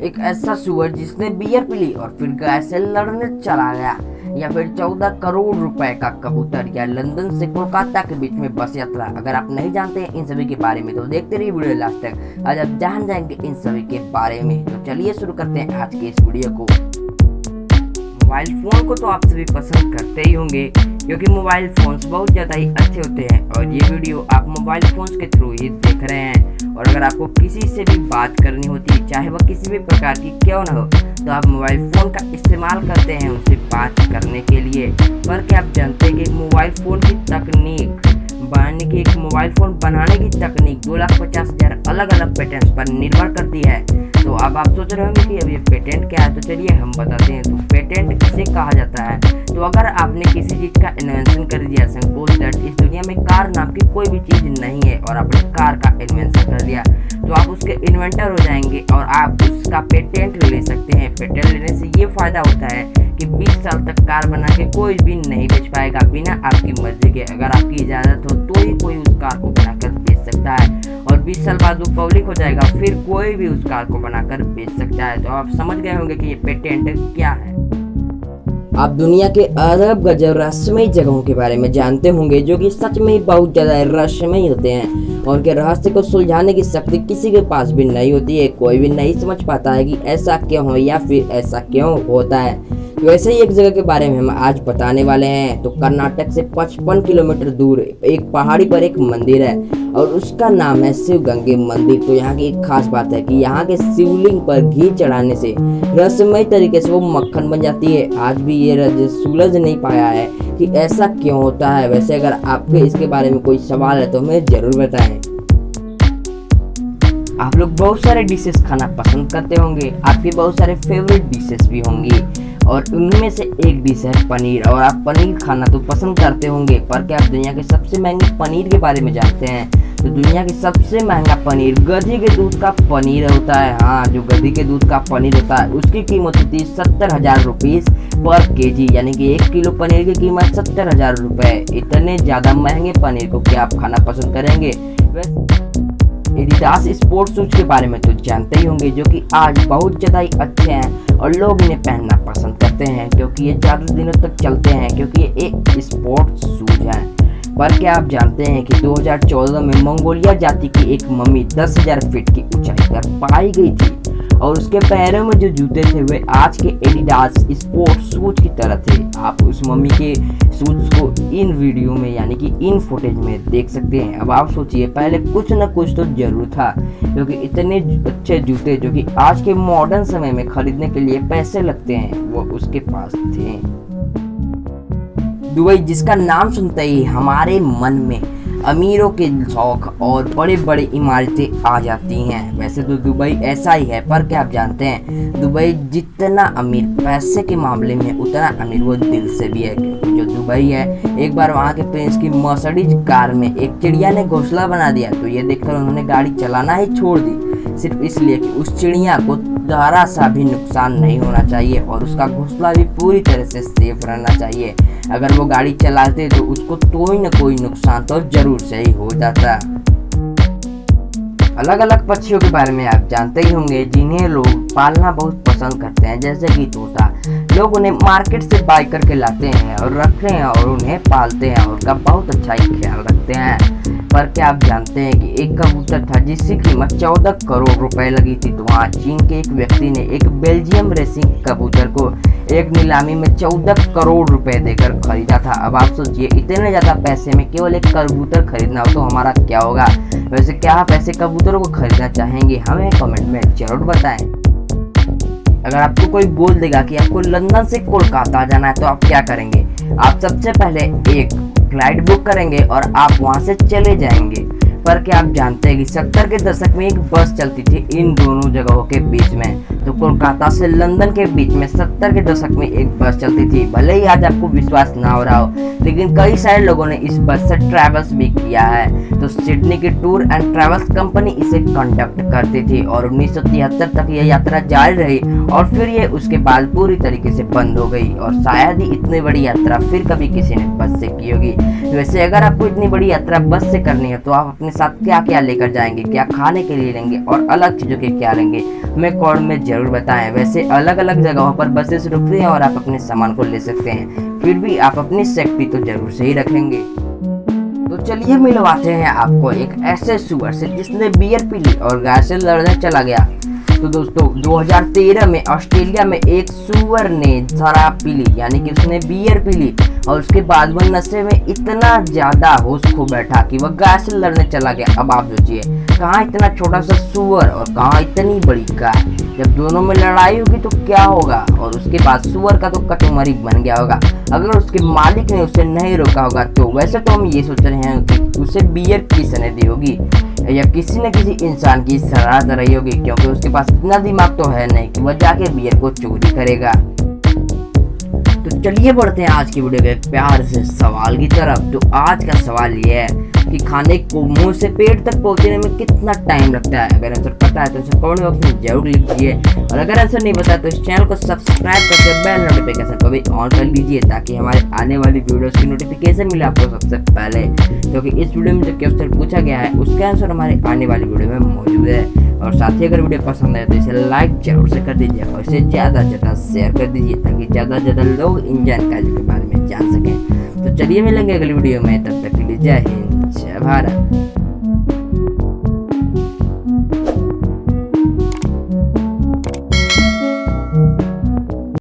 एक ऐसा सुअर जिसने बियर पी ली और फिर गाय से लड़ने चला गया, या फिर 14 करोड़ रुपए का कबूतर, या लंदन से कोलकाता के बीच में बस यात्रा। अगर आप नहीं जानते हैं इन सभी के बारे में तो देखते रहिए वीडियो लास्ट तक, आज आप जान जाएंगे इन सभी के बारे में। तो चलिए शुरू करते हैं आज के इस वीडियो को। मोबाइल फ़ोन को तो आप सभी पसंद करते ही होंगे क्योंकि मोबाइल फ़ोन्स बहुत ज़्यादा ही अच्छे होते हैं और ये वीडियो आप मोबाइल फ़ोन्स के थ्रू ही देख रहे हैं। और अगर आपको किसी से भी बात करनी होती है, चाहे वह किसी भी प्रकार की क्यों न हो, तो आप मोबाइल फ़ोन का इस्तेमाल करते हैं उनसे बात करने के लिए। पर क्या आप जानते हैं कि मोबाइल फ़ोन की तकनीक एक मोबाइल फ़ोन बनाने की तकनीक 2,50,000 अलग अलग पेटेंट्स पर निर्भर करती है। तो अब आप सोच रहे होंगे कि अब ये पेटेंट क्या है, तो चलिए हम बताते हैं। तो पेटेंट किसे कहा जाता है? तो अगर आपने किसी चीज़ का इन्वेंशन कर दिया, सपोज दैट इस दुनिया में कार नाम की कोई भी चीज़ नहीं है और आपने कार का इन्वेंशन कर दिया, तो आप उसके इन्वेंटर हो जाएंगे और आप उसका पेटेंट ले सकते हैं। पेटेंट लेने से ये फ़ायदा होता है कि 20 साल तक कार बना के कोई भी नहीं बेच पाएगा बिना आपकी मर्जी के। अगर आपकी इजाज़त हो तो ही कोई उस कार को बनाकर बेच सकता है, और 20 साल बाद वो पब्लिक हो जाएगा, फिर कोई भी उस कार को बनाकर बेच सकता है। तो आप समझ गए होंगे कि ये पेटेंट क्या है। आप दुनिया के अरब गजब रहस्यमयी जगहों के बारे में जानते होंगे जो कि सच में ही बहुत ज़्यादा रहस्यमयी होते हैं और उनके रहस्य को सुलझाने की शक्ति किसी के पास भी नहीं होती है। कोई भी नहीं समझ पाता है कि ऐसा क्यों हो या फिर ऐसा क्यों होता है। वैसे ही एक जगह के बारे में हम आज बताने वाले हैं। तो कर्नाटक से 55 किलोमीटर दूर एक पहाड़ी पर एक मंदिर है और उसका नाम है शिव गंगे मंदिर। तो यहाँ की एक खास बात है कि यहाँ के शिवलिंग पर घी चढ़ाने से रहस्यमय तरीके से वो मक्खन बन जाती है। आज भी ये रहस्य सुलझ नहीं पाया है कि ऐसा क्यों होता है। वैसे अगर आपके इसके बारे में कोई सवाल है तो हमें जरूर बताएं। आप लोग बहुत सारे डिशेस खाना पसंद करते होंगे, आपके बहुत सारे फेवरेट डिशेस भी होंगी और उनमें से एक डिश है पनीर। और आप पनीर खाना तो पसंद करते होंगे, पर क्या आप दुनिया के सबसे महंगे पनीर के बारे में जानते हैं? तो दुनिया की सबसे महंगा पनीर गधी के दूध का पनीर होता है। हाँ, जो गधी के दूध का पनीर होता है उसकी कीमत होती है 70,000 रुपीज़ पर केजी, यानी कि 1 किलो पनीर की कीमत 70,000 रुपये। इतने ज़्यादा महंगे पनीर को क्या आप खाना पसंद करेंगे? एडिडास स्पोर्ट्स शूज के बारे में तो जानते ही होंगे जो कि आज बहुत ज़्यादा ही अच्छे हैं और लोग इन्हें पहनना पसंद करते हैं क्योंकि ये ज़्यादा दिनों तक चलते हैं, क्योंकि ये एक स्पोर्ट्स शूज है। पर क्या आप जानते हैं कि 2014 में मंगोलिया जाति की एक मम्मी 10,000 फीट की ऊंचाई पर पाई गई थी और उसके पैरों में जो जूते थे वे आज के एडिडास स्पोर्ट्स शूज की तरह थे। आप उस मम्मी के शूज को इन वीडियो में यानी कि इन फुटेज में देख सकते हैं। अब आप सोचिए, पहले कुछ न कुछ तो जरूर था क्योंकि इतने अच्छे जूते जो कि आज के मॉडर्न समय में खरीदने के लिए पैसे लगते हैं वो उसके पास थे। दुबई, जिसका नाम सुनते ही हमारे मन में अमीरों के शौक और बड़े बड़े इमारतें आ जाती हैं। वैसे तो दुबई ऐसा ही है, पर क्या आप जानते हैं दुबई जितना अमीर पैसे के मामले में उतना अमीर वो दिल से भी है। जो दुबई है, एक बार वहाँ के प्रिंस की मर्सिडीज कार में एक चिड़िया ने घोंसला बना दिया, तो ये देखकर उन्होंने गाड़ी चलाना ही छोड़ दी, सिर्फ इसलिए कि उस चिड़िया को जरा सा भी नुकसान नहीं होना चाहिए और उसका घोंसला भी पूरी तरह से सेफ रहना चाहिए। अगर वो गाड़ी चलाते तो उसको कोई न कोई नुकसान तो जरूर से ही हो जाता। अलग अलग पक्षियों के बारे में आप जानते ही होंगे जिन्हें लोग पालना बहुत पसंद करते हैं, जैसे कि तोता। लोग उन्हें मार्केट से बाय करके लाते हैं और रखते हैं और उन्हें पालते हैं और उनका बहुत अच्छा ही ख्याल रखते हैं। पर क्या आप जानते हैं कि एक कबूतर था जिसकी कीमत 14 करोड़ रुपए लगी थी। तो वहाँ चीन के एक व्यक्ति ने एक बेल्जियम रेसिंग कबूतर को एक नीलामी में 14 करोड़ रुपए देकर खरीदा था। अब आप सोचिए, इतने ज़्यादा पैसे में केवल एक कबूतर खरीदना हो तो हमारा क्या होगा। वैसे क्या आप ऐसे कबूतरों को खरीदना चाहेंगे? हमें कमेंट में जरूर बताएं। अगर आपको कोई बोल देगा कि आपको लंदन से कोलकाता जाना है तो आप क्या करेंगे? आप सबसे पहले एक फ्लाइट बुक करेंगे और आप वहां से चले जाएंगे। पर क्या आप जानते हैं कि 70 के दशक में एक बस चलती थी इन दोनों जगहों के बीच में? तो कोलकाता से लंदन के बीच में 70 के दशक में एक बस चलती थी। भले ही आज आपको विश्वास ना हो रहा हो, लेकिन कई सारे लोगों ने इस बस से ट्रैवल्स भी किया है। तो सिडनी की टूर एंड ट्रैवल्स कंपनी इसे कंडक्ट करती थी और 1973 तक यह यात्रा जारी रही और फिर ये उसके बाद पूरी तरीके से बंद हो गई और शायद ही इतनी बड़ी यात्रा फिर कभी किसी ने बस से की होगी। वैसे अगर आपको इतनी बड़ी यात्रा बस से करनी है तो आप अपने साथ क्या क्या लेकर जाएंगे, क्या खाने के लिए लेंगे और अलग चीज़ों के क्या लेंगे, हमें कमेंट में जरूर बताएं। वैसे अलग अलग जगहों पर बसेस रुकती हैं और आप अपने सामान को ले सकते हैं, फिर भी आप अपनी सेफ्टी तो जरूर से ही रखेंगे। तो चलिए मिलवाते हैं आपको एक ऐसे सुअर से जिसने बियर पी ली और गाय से लड़ने चला गया। तो दोस्तों 2013 में ऑस्ट्रेलिया में एक सुअर ने शराब पी ली, यानी कि उसने बियर पी ली और उसके बाद वह नशे में इतना ज्यादा होश खो बैठा कि वह गाय से लड़ने चला गया। अब आप सोचिए, कहाँ इतना छोटा सा सुअर और कहाँ इतनी बड़ी गाय, जब दोनों में लड़ाई होगी तो क्या होगा। और उसके बाद सुअर का तो कटुमरी बन गया होगा अगर उसके मालिक ने उसे नहीं रोका होगा। तो वैसे तो हम ये सोच रहे हैं कि उसे बियर किसने दी होगी, या किसी न किसी इंसान की शरारत रही होगी, क्योंकि उसके पास इतना दिमाग तो है नहीं कि वह जाके बियर को चोरी करेगा। तो चलिए बढ़ते हैं आज की वीडियो के प्यार से सवाल की तरफ। तो आज का सवाल ये है कि खाने को मुंह से पेट तक पहुंचने में कितना टाइम लगता है। अगर आंसर पता है तो इसे कमेंट बॉक्स में जरूर लिख दीजिए, और अगर आंसर नहीं पता तो इस चैनल को सब्सक्राइब करके बेल नोटिफिकेशन को भी ऑन कर लीजिए, ताकि हमारे आने वाली वीडियोस की नोटिफिकेशन मिले आपको सबसे पहले। क्योंकि इस वीडियो में जो क्वेश्चन पूछा गया है उसका आंसर हमारे आने वाली वीडियो में मौजूद है। और साथ ही अगर वीडियो पसंद आए तो इसे लाइक जरूर से कर दीजिए और इसे ज़्यादा से ज़्यादा शेयर कर दीजिए, ताकि ज़्यादा से ज़्यादा लोग इन जानकारी के बारे में जान सकें। तो चलिए मिलेंगे अगली वीडियो में, तब तक के लिए जय हिंद जय भारत।